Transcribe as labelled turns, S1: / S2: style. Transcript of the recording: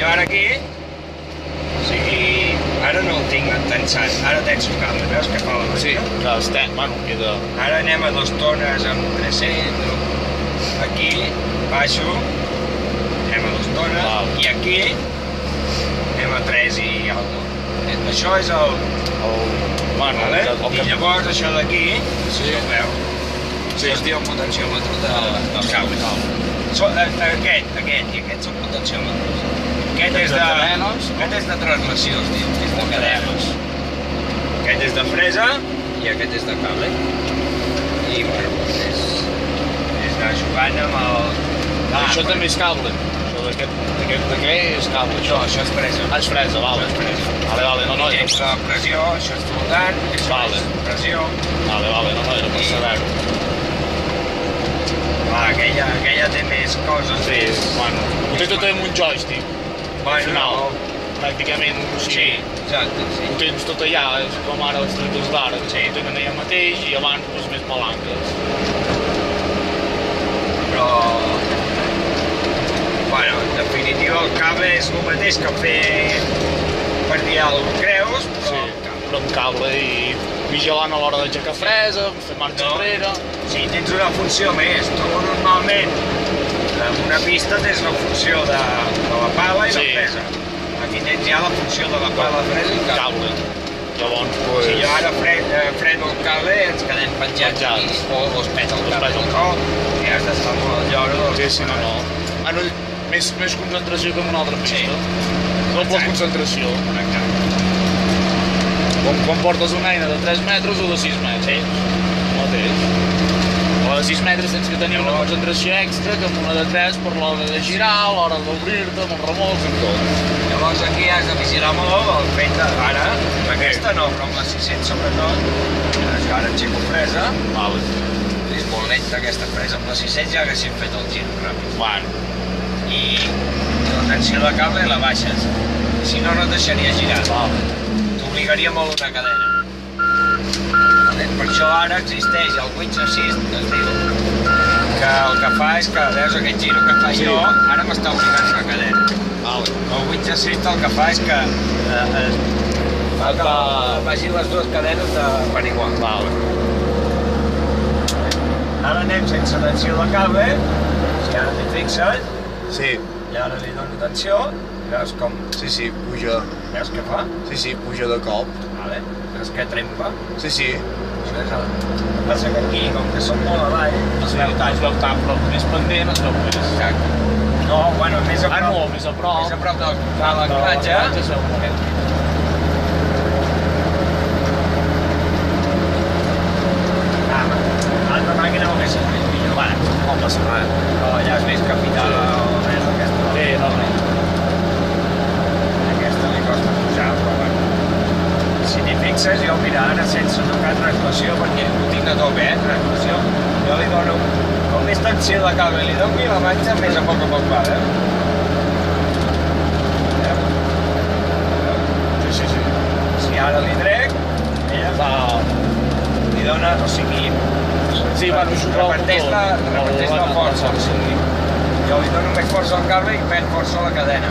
S1: jo ara aquí, o sigui, ara no el tinc tensat, ara tenso cable, veus que fa la màquina?
S2: Sí, que estem, bueno, queda...
S1: Ara anem a 2 tones amb 300, aquí baixo, anem a 2 tones, i aquí anem a 3 i algo. Això és el...
S2: Bueno,
S1: I llavors això d'aquí,
S2: Sí.
S1: ho veu, això es diu el potenciòmetre del cable. Aquest i aquest són potenciòmetres. Aquest és de translació, es diu, és de cadenes. Aquest és de fresa i aquest és de cable. I bueno, és anar jugant amb el...
S2: Això també és cable. Aquest és cable, això.
S1: Això és fresa.
S2: Ah, és fresa, vale. Vale, no,
S1: Tens la pressió, això és flotant, això és pressió.
S2: Vale, no, era per saber-ho.
S1: Aquella té més coses.
S2: Sí, bueno, ho té tot amb un joystick. Al final, pràcticament,
S1: sí, exacte, sí.
S2: Ho tens tot allà, és com ara els tractors d'ara, ho tenen allà mateix i abans doncs, més palanques.
S1: Però... Bueno, en definitiva el cable és el mateix que fer per dir alguna cosa creus,
S2: però amb cable i vigilant a l'hora d'aixecar fresa, fer marxa enrere...
S1: Sí, tens una funció més. Tu normalment en una pista tens la funció de la pala i la fresa. Aquí tens ja la funció de la pala, la fresa i el cable.
S2: Llavors,
S1: si jo ara freno el cable ens quedem penjats aquí o es peta el cable del cop i has d'estar molt al lloro.
S2: Sí, no. Més concentració que en una altra pista. Doble concentració. Quan portes una eina de 3 metres o de 6 metres. El mateix. A de 6 metres tens que tenir una concentració extra que amb una de 3 per l'hora de girar, a l'hora d'obrir-te, amb els remolcs, amb tot.
S1: Llavors aquí has de vigilar molt el fet de ara, amb aquesta no, però amb la 600 sobretot, jo ara aixeco fresa, és molt lenta aquesta fresa, amb la 600 ja haguéssim fet el gir ràpid.
S2: Bueno.
S1: I la tensió de cable la baixes, si no, no et deixaria girar. T'obligaria molt una cadena. Per això ara existeix el Winch Assist, que es diu, que el que fa és que, veus aquest giro que fa jo, ara m'està obligant una cadena. El Winch Assist el que fa és que fa que vagi les dues cadenes per igual. Ara anem sense tensió de cable, si ara t'hi fixes, i ara li dono tensió, veus com...
S2: Sí, puja.
S1: Veus què fa?
S2: Sí, puja de cop.
S1: Veus que trempa?
S2: Sí.
S1: El que passa que aquí, com que som molt avall, no es veu tant,
S2: però més pendent es veu més.
S1: Exacte. No, bueno, més a prop.
S2: No, més a prop.
S1: Més a prop de l'anclatge. L'altra màquina ho haguéssim vist millor.
S2: Bueno, no passa res.
S1: Però allà has vist capital o més aquesta.
S2: Sí, no.
S1: Aquesta li costa pujar, però bueno. Si t'hi fixes, jo, mira, ara sense tocar translació, perquè ho tinc a tope, translació, jo li dono, com més tensió de cable li doni, la marxa més a poc va,
S2: Sí.
S1: Si ara li trec, ella li dona, o sigui, reparteix la força, o sigui, jo li dono més força al cable i perd força a la cadena.